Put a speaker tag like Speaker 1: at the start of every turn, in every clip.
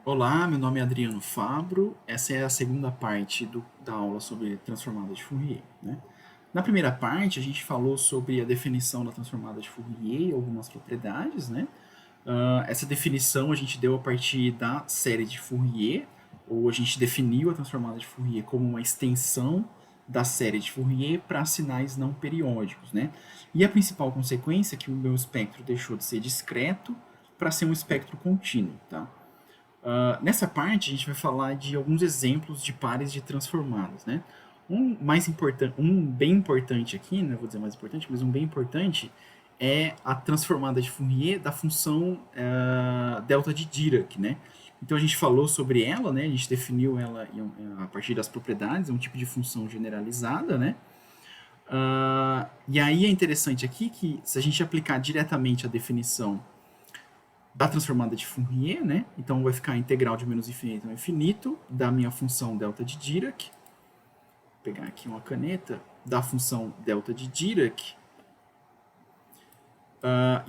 Speaker 1: Olá, meu nome é Adriano Fabro. Essa é a segunda parte da aula sobre transformada de Fourier, né? Na primeira parte, a gente falou sobre a definição da transformada de Fourier e algumas propriedades, né? Essa definição a gente deu a partir da série de Fourier, ou a gente definiu a transformada de Fourier como uma extensão da série de Fourier para sinais não periódicos, né? E a principal consequência é que o meu espectro deixou de ser discreto para ser um espectro contínuo, tá? Nessa parte, a gente vai falar de alguns exemplos de pares de transformadas, né? Um bem importante aqui, não vou dizer mais importante, mas um bem importante é a transformada de Fourier da função delta de Dirac, né? Então a gente falou sobre ela, né? A gente definiu ela a partir das propriedades, é um tipo de função generalizada, né? E aí é interessante aqui que se a gente aplicar diretamente a definição da transformada de Fourier, né? Então vai ficar a integral de menos infinito a infinito da minha função delta de Dirac. Vou pegar aqui uma caneta da função delta de Dirac.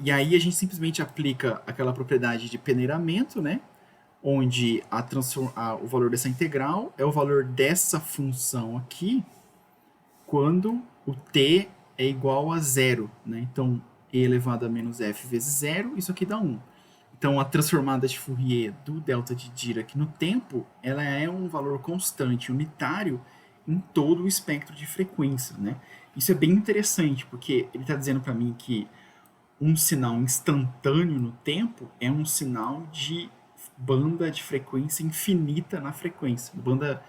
Speaker 1: E aí a gente simplesmente aplica aquela propriedade de peneiramento, né? Onde o valor dessa integral é o valor dessa função aqui quando o t é igual a zero, né? Então, e elevado a menos f vezes zero, isso aqui dá 1. Então, a transformada de Fourier do delta de Dirac no tempo, ela é um valor constante, unitário, em todo o espectro de frequência, né? Isso é bem interessante, porque ele está dizendo para mim que um sinal instantâneo no tempo é um sinal de banda de frequência infinita na frequência, banda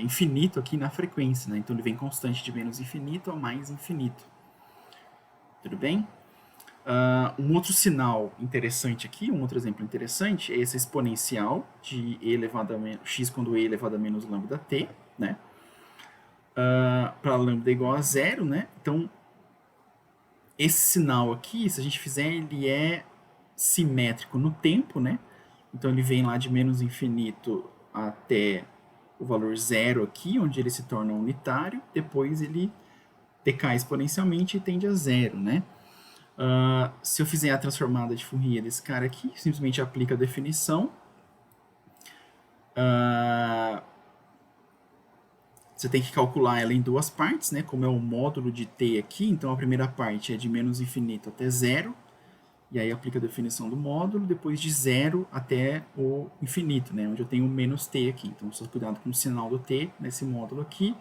Speaker 1: infinito aqui na frequência, né? Então ele vem constante de menos infinito a mais infinito. Tudo bem? Um outro sinal interessante aqui, um outro exemplo interessante, é essa exponencial de e elevado a menos, x quando e elevado a menos lambda t, né? Para lambda igual a zero, né? Então, esse sinal aqui, se a gente fizer, ele é simétrico no tempo, né? Então, ele vem lá de menos infinito até o valor zero aqui, onde ele se torna unitário, depois ele decai exponencialmente e tende a zero, né? Se eu fizer a transformada de Fourier desse cara aqui, simplesmente aplica a definição. Você tem que calcular ela em duas partes, né? Como é o módulo de t aqui, então a primeira parte é de menos infinito até zero, e aí aplica a definição do módulo, depois de zero até o infinito, né? Onde eu tenho menos t aqui. Então, só cuidado com o sinal do t nesse módulo aqui.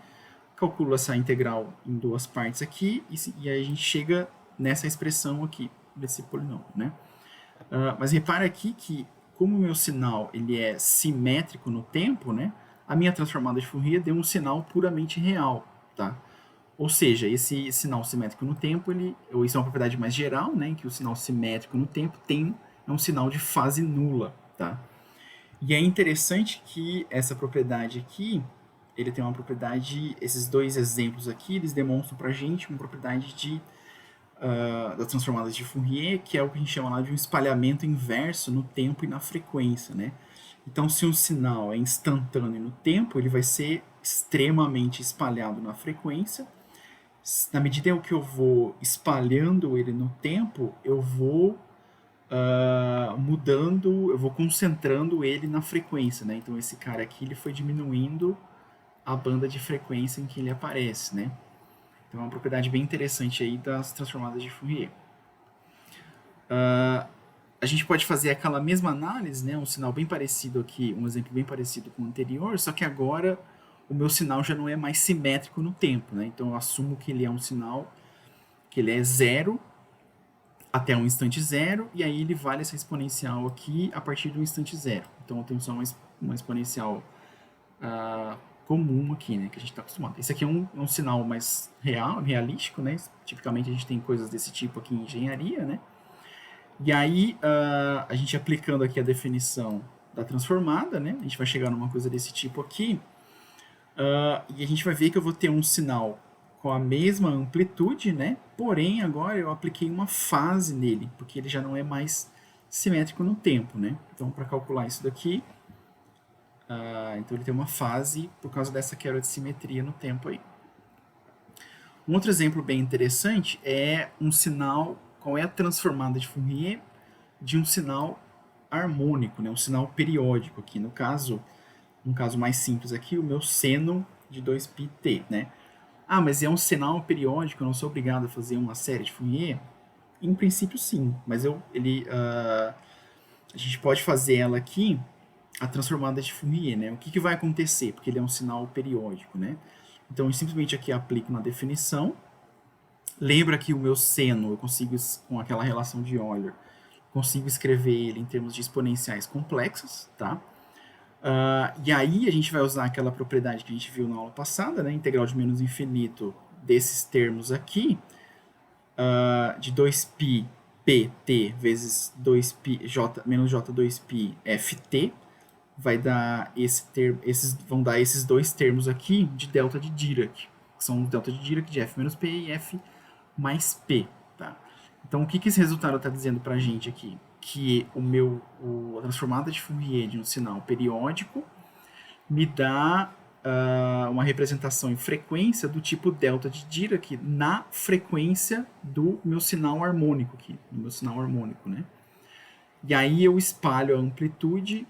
Speaker 1: Calculo essa integral em duas partes aqui, e aí a gente chega nessa expressão aqui, desse polinômio, né? Mas repara aqui que, como o meu sinal ele é simétrico no tempo, né? A minha transformada de Fourier deu um sinal puramente real, tá? Ou seja, esse sinal simétrico no tempo, isso é uma propriedade mais geral, né? Em que o sinal simétrico no tempo é um sinal de fase nula, tá? E é interessante que essa propriedade aqui, ele tem uma propriedade, esses dois exemplos aqui, eles demonstram pra gente uma propriedade das transformadas de Fourier, que é o que a gente chama lá de um espalhamento inverso no tempo e na frequência, né? Então, se um sinal é instantâneo no tempo, ele vai ser extremamente espalhado na frequência. Na medida em que eu vou espalhando ele no tempo, eu vou mudando, eu vou concentrando ele na frequência, né? Então, esse cara aqui ele foi diminuindo a banda de frequência em que ele aparece, né? Então, é uma propriedade bem interessante aí das transformadas de Fourier. A gente pode fazer aquela mesma análise, né? Um sinal bem parecido aqui, um exemplo bem parecido com o anterior, só que agora o meu sinal já não é mais simétrico no tempo, né? Então, eu assumo que ele é um sinal que ele é zero até um instante zero, e aí ele vale essa exponencial aqui a partir do instante zero. Então eu tenho só uma exponencial comum aqui, né, que a gente está acostumado. Esse aqui é um sinal mais realístico, né? Tipicamente a gente tem coisas desse tipo aqui em engenharia, né? E aí a gente aplicando aqui a definição da transformada, né? A gente vai chegar numa coisa desse tipo aqui, e a gente vai ver que eu vou ter um sinal com a mesma amplitude, né? Porém, agora eu apliquei uma fase nele, porque ele já não é mais simétrico no tempo, né? Então, para calcular isso daqui, então ele tem uma fase por causa dessa quebra de simetria no tempo aí. Um outro exemplo bem interessante é um sinal, qual é a transformada de Fourier de um sinal harmônico, né? Um sinal periódico aqui. No caso, um caso mais simples aqui, o meu seno de 2πt, né? Ah, mas é um sinal periódico, eu não sou obrigado a fazer uma série de Fourier? Em princípio, sim, mas a gente pode fazer ela aqui, a transformada de Fourier, né? O que vai acontecer? Porque ele é um sinal periódico, né? Então, eu simplesmente aqui aplico na definição. Lembra que o meu seno, eu consigo, com aquela relação de Euler, consigo escrever ele em termos de exponenciais complexos, tá? E aí a gente vai usar aquela propriedade que a gente viu na aula passada, né? Integral de menos infinito desses termos aqui, de 2π pt vezes 2π j menos j2π ft, vai dar vão dar esses dois termos aqui de delta de Dirac, que são os delta de Dirac de f menos p e f mais p, tá? Então o que esse resultado está dizendo para a gente aqui? Que a transformada de Fourier de um sinal periódico me dá uma representação em frequência do tipo delta de Dirac na frequência do meu sinal harmônico aqui, do meu sinal harmônico, né? E aí eu espalho a amplitude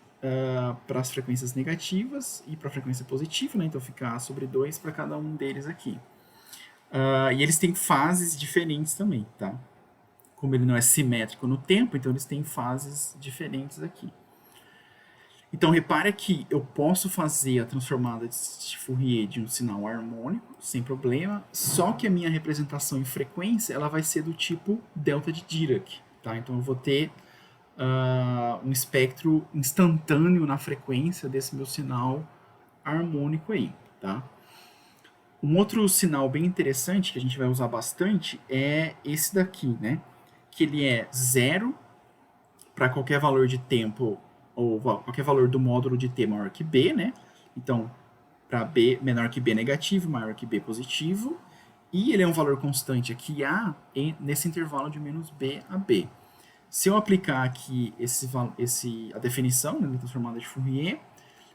Speaker 1: para as frequências negativas e para a frequência positiva, né? Então fica A sobre 2 para cada um deles aqui. E eles têm fases diferentes também, tá? Como ele não é simétrico no tempo, então eles têm fases diferentes aqui. Então, repare que eu posso fazer a transformada de Fourier de um sinal harmônico, sem problema, só que a minha representação em frequência ela vai ser do tipo delta de Dirac. Tá? Então, eu vou ter um espectro instantâneo na frequência desse meu sinal harmônico aí. Tá? Um outro sinal bem interessante que a gente vai usar bastante é esse daqui, né? Que ele é zero para qualquer valor de tempo ou qualquer valor do módulo de t maior que b, né? Então, para b menor que b negativo, maior que b positivo, e ele é um valor constante aqui a nesse intervalo de menos b a b. Se eu aplicar aqui a definição, né, da transformada de Fourier,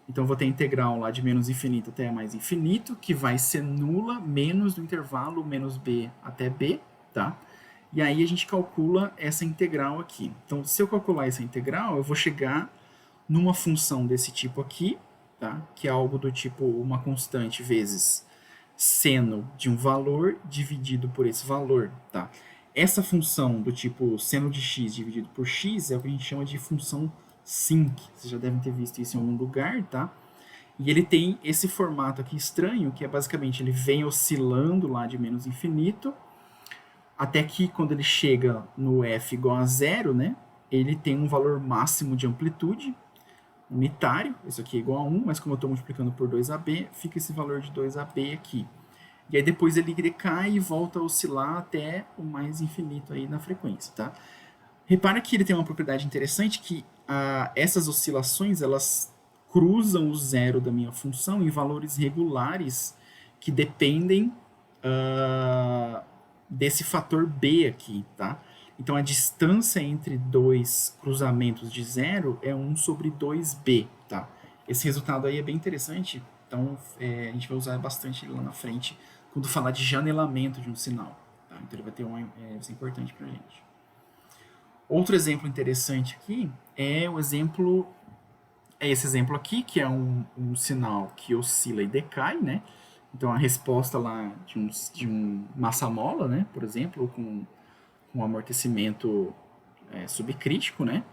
Speaker 1: então eu vou ter a integral lá de menos infinito até mais infinito, que vai ser nula menos do intervalo menos b até b, tá? E aí a gente calcula essa integral aqui. Então, se eu calcular essa integral, eu vou chegar numa função desse tipo aqui, tá? Que é algo do tipo uma constante vezes seno de um valor dividido por esse valor, tá? Essa função do tipo seno de x dividido por x é o que a gente chama de função sinc. Vocês já devem ter visto isso em algum lugar, tá? E ele tem esse formato aqui estranho, que é basicamente ele vem oscilando lá de menos infinito, até que quando ele chega no f igual a zero, né, ele tem um valor máximo de amplitude unitário, isso aqui é igual a 1, mas como eu estou multiplicando por 2ab, fica esse valor de 2ab aqui. E aí depois ele decai e volta a oscilar até o mais infinito aí na frequência, tá? Repara que ele tem uma propriedade interessante que essas oscilações, elas cruzam o zero da minha função em valores regulares que dependem desse fator b aqui, tá? Então, a distância entre dois cruzamentos de zero é 1 sobre 2b, tá? Esse resultado aí é bem interessante, então a gente vai usar bastante lá na frente quando falar de janelamento de um sinal, tá? Então, ele vai ter isso é importante pra gente. Outro exemplo interessante aqui é esse exemplo aqui, que é um sinal que oscila e decai, né? Então, a resposta lá de um massa-mola, né? Por exemplo, com um amortecimento subcrítico, né?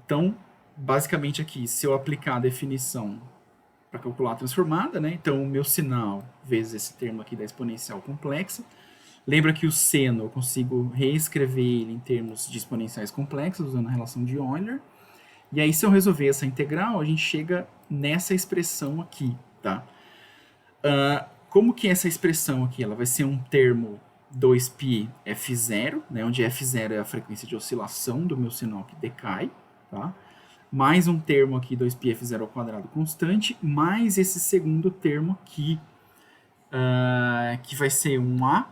Speaker 1: Então, basicamente aqui, se eu aplicar a definição para calcular a transformada, né? Então, o meu sinal vezes esse termo aqui da exponencial complexa. Lembra que o seno eu consigo reescrever ele em termos de exponenciais complexos, usando a relação de Euler. E aí, se eu resolver essa integral, a gente chega nessa expressão aqui, tá? Como que é essa expressão aqui? Ela vai ser um termo 2π f0, né, onde f0 é a frequência de oscilação do meu sinal que decai, tá? Mais um termo aqui, 2π f0 ao quadrado constante, mais esse segundo termo aqui, que vai ser um A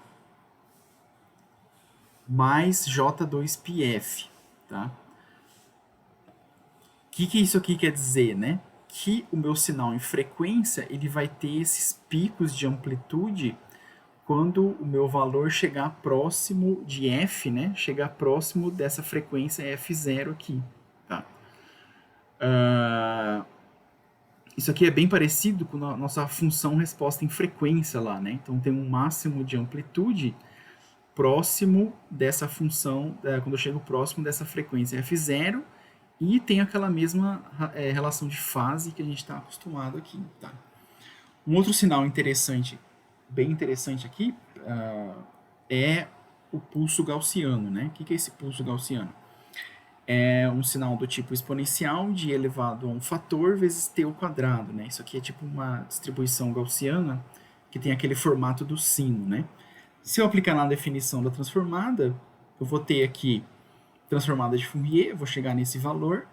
Speaker 1: mais J2πf, tá? O que isso aqui quer dizer, né? Que o meu sinal em frequência, ele vai ter esses picos de amplitude quando o meu valor chegar próximo de f, né? Chegar próximo dessa frequência f0 aqui, tá? Ah, isso aqui é bem parecido com a nossa função resposta em frequência lá, né? Então tem um máximo de amplitude próximo dessa função, quando eu chego próximo dessa frequência f0, e tem aquela mesma relação de fase que a gente está acostumado aqui, tá? Um outro sinal interessante, bem interessante aqui, é o pulso gaussiano, né? O que é esse pulso gaussiano? É um sinal do tipo exponencial de elevado a um fator vezes t ao quadrado, né? Isso aqui é tipo uma distribuição gaussiana que tem aquele formato do sino, né? Se eu aplicar na definição da transformada, eu vou ter aqui transformada de Fourier, eu vou chegar nesse valor,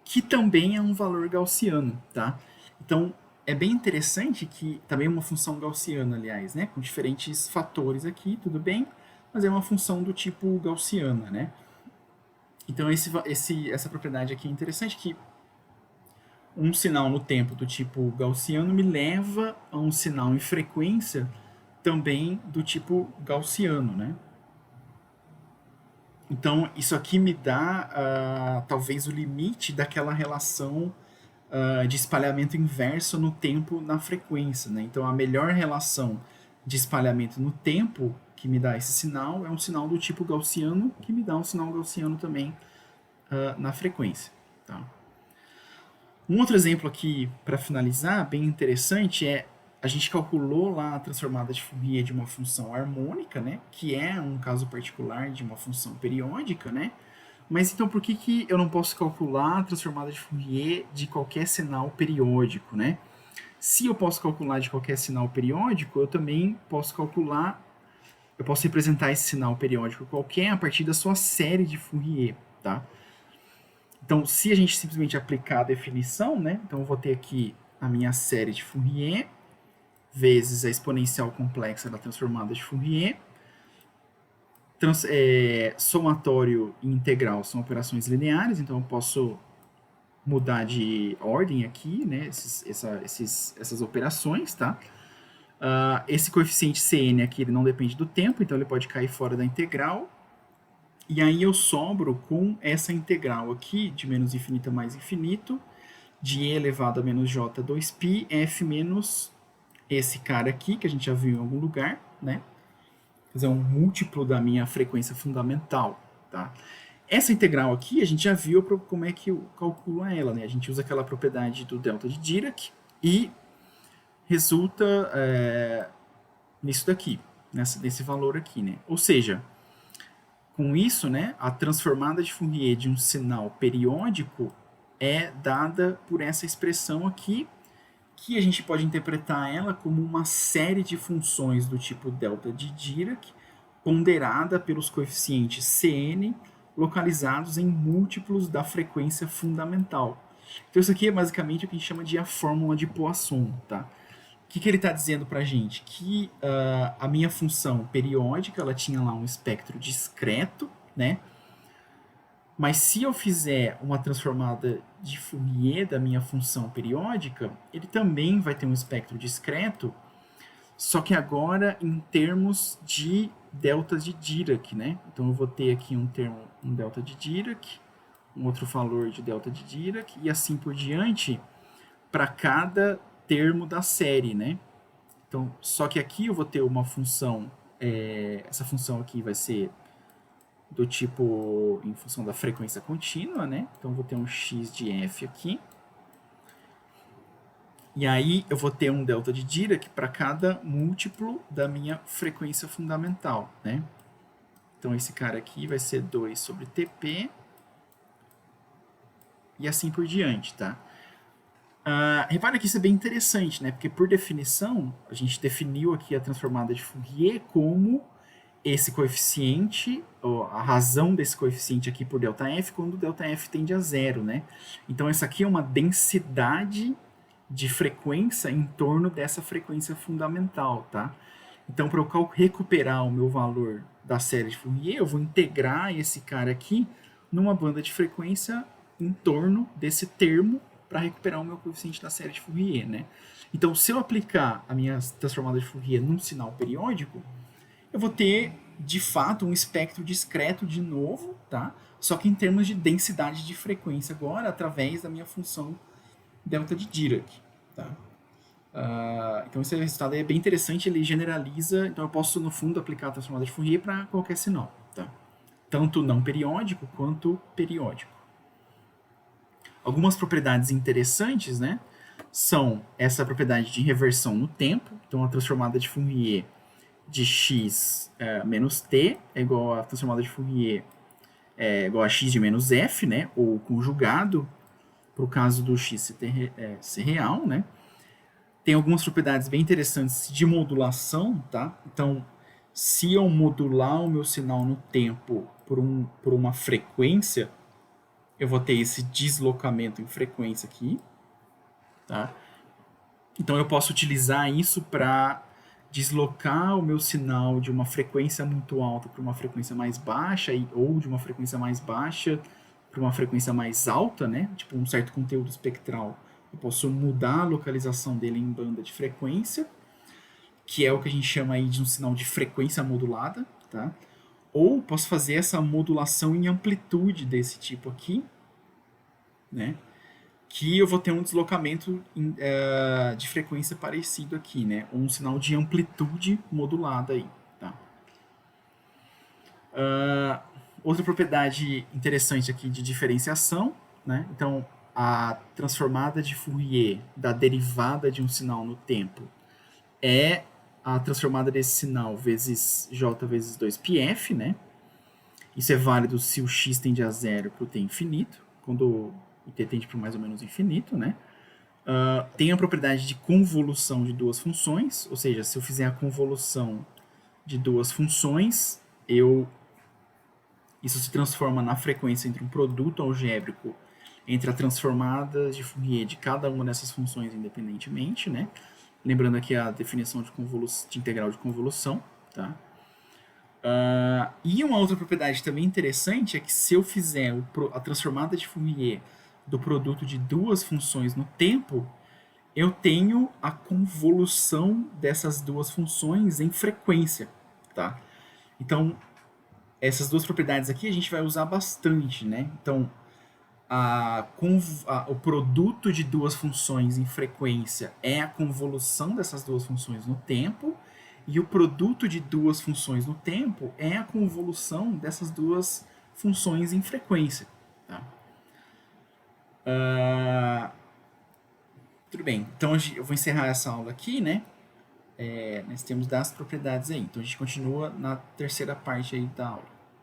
Speaker 1: que também é um valor gaussiano, tá? Então, é bem interessante que também é uma função gaussiana, aliás, né? Com diferentes fatores aqui, tudo bem, mas é uma função do tipo gaussiana, né? Então, essa propriedade aqui é interessante, que um sinal no tempo do tipo gaussiano me leva a um sinal em frequência também do tipo gaussiano, né? Então, isso aqui me dá talvez o limite daquela relação de espalhamento inverso no tempo na frequência, né? Então, a melhor relação de espalhamento no tempo que me dá esse sinal é um sinal do tipo gaussiano, que me dá um sinal gaussiano também na frequência, tá? Um outro exemplo aqui, para finalizar, bem interessante, é a gente calculou lá a transformada de Fourier de uma função harmônica, né, que é um caso particular de uma função periódica, né? Mas então por que eu não posso calcular a transformada de Fourier de qualquer sinal periódico, né? Se eu posso calcular de qualquer sinal periódico, eu também posso calcular, eu posso representar esse sinal periódico qualquer a partir da sua série de Fourier, tá? Então, se a gente simplesmente aplicar a definição, né? Então, eu vou ter aqui a minha série de Fourier vezes a exponencial complexa da transformada de Fourier. Somatório e integral são operações lineares, então eu posso mudar de ordem aqui, né? Essas operações, tá? Esse coeficiente Cn aqui ele não depende do tempo, então ele pode cair fora da integral. E aí eu sobro com essa integral aqui, de menos infinito a mais infinito, de e elevado a menos j 2π, f menos esse cara aqui, que a gente já viu em algum lugar, né? Quer dizer, um múltiplo da minha frequência fundamental, tá? Essa integral aqui, a gente já viu como é que eu calculo ela, né? A gente usa aquela propriedade do delta de Dirac e resulta nisso daqui, nesse valor aqui, né? Ou seja, com isso, né, a transformada de Fourier de um sinal periódico é dada por essa expressão aqui, que a gente pode interpretar ela como uma série de funções do tipo delta de Dirac, ponderada pelos coeficientes Cn, localizados em múltiplos da frequência fundamental. Então isso aqui é basicamente o que a gente chama de a fórmula de Poisson, tá? O que ele está dizendo para a gente? Que a minha função periódica ela tinha lá um espectro discreto, né? Mas se eu fizer uma transformada de Fourier da minha função periódica, ele também vai ter um espectro discreto, só que agora em termos de deltas de Dirac, né? Então eu vou ter aqui um delta de Dirac, um outro valor de delta de Dirac, e assim por diante, para cada termo da série, né? Então, só que aqui eu vou ter uma função, essa função aqui vai ser do tipo em função da frequência contínua, né? Então eu vou ter um x de f aqui. E aí eu vou ter um delta de Dirac para cada múltiplo da minha frequência fundamental, né? Então esse cara aqui vai ser 2 sobre Tp e assim por diante, tá? Repara que isso é bem interessante, né? Porque por definição, a gente definiu aqui a transformada de Fourier como esse coeficiente, a razão desse coeficiente aqui por ΔF, quando ΔF tende a zero, né? Então essa aqui é uma densidade de frequência em torno dessa frequência fundamental, tá? Então para eu recuperar o meu valor da série de Fourier, eu vou integrar esse cara aqui numa banda de frequência em torno desse termo para recuperar o meu coeficiente da série de Fourier, né? Então, se eu aplicar a minha transformada de Fourier num sinal periódico, eu vou ter, de fato, um espectro discreto de novo, tá? só que em termos de densidade de frequência agora, através da minha função delta de Dirac. Tá? Então esse resultado é bem interessante, ele generaliza, então eu posso, no fundo, aplicar a transformada de Fourier para qualquer sinal. Tá? Tanto não periódico quanto periódico. Algumas propriedades interessantes, né, são essa propriedade de reversão no tempo. Então a transformada de Fourier de x menos t é igual a transformada de Fourier igual a x de menos f, né, ou conjugado, para o caso do x ser real, né. Tem algumas propriedades bem interessantes de modulação, tá? Então, se eu modular o meu sinal no tempo por uma frequência, eu vou ter esse deslocamento em frequência aqui, tá? Então, eu posso utilizar isso para deslocar o meu sinal de uma frequência muito alta para uma frequência mais baixa, ou de uma frequência mais baixa para uma frequência mais alta, né? Tipo, um certo conteúdo espectral. Eu posso mudar a localização dele em banda de frequência, que é o que a gente chama aí de um sinal de frequência modulada, tá? Ou posso fazer essa modulação em amplitude desse tipo aqui, né? Que eu vou ter um deslocamento de frequência parecido aqui, né? Ou um sinal de amplitude modulada aí, tá? Outra propriedade interessante aqui de diferenciação, né? Então, a transformada de Fourier da derivada de um sinal no tempo é a transformada desse sinal vezes j vezes 2πf, né? Isso é válido se o x tende a zero para o t infinito, quando o t tende para mais ou menos infinito, né? Tem a propriedade de convolução de duas funções, ou seja, se eu fizer a convolução de duas funções, isso se transforma na frequência entre um produto algébrico entre a transformada de Fourier de cada uma dessas funções independentemente, né? Lembrando aqui a definição de integral de convolução, tá? E uma outra propriedade também interessante é que se eu fizer a transformada de Fourier do produto de duas funções no tempo, eu tenho a convolução dessas duas funções em frequência, tá? Então, essas duas propriedades aqui a gente vai usar bastante, né? Então, o produto de duas funções em frequência é a convolução dessas duas funções no tempo, e o produto de duas funções no tempo é a convolução dessas duas funções em frequência. Tá? Tudo bem, então eu vou encerrar essa aula aqui, né? Nós temos das propriedades aí. Então a gente continua na terceira parte aí da aula.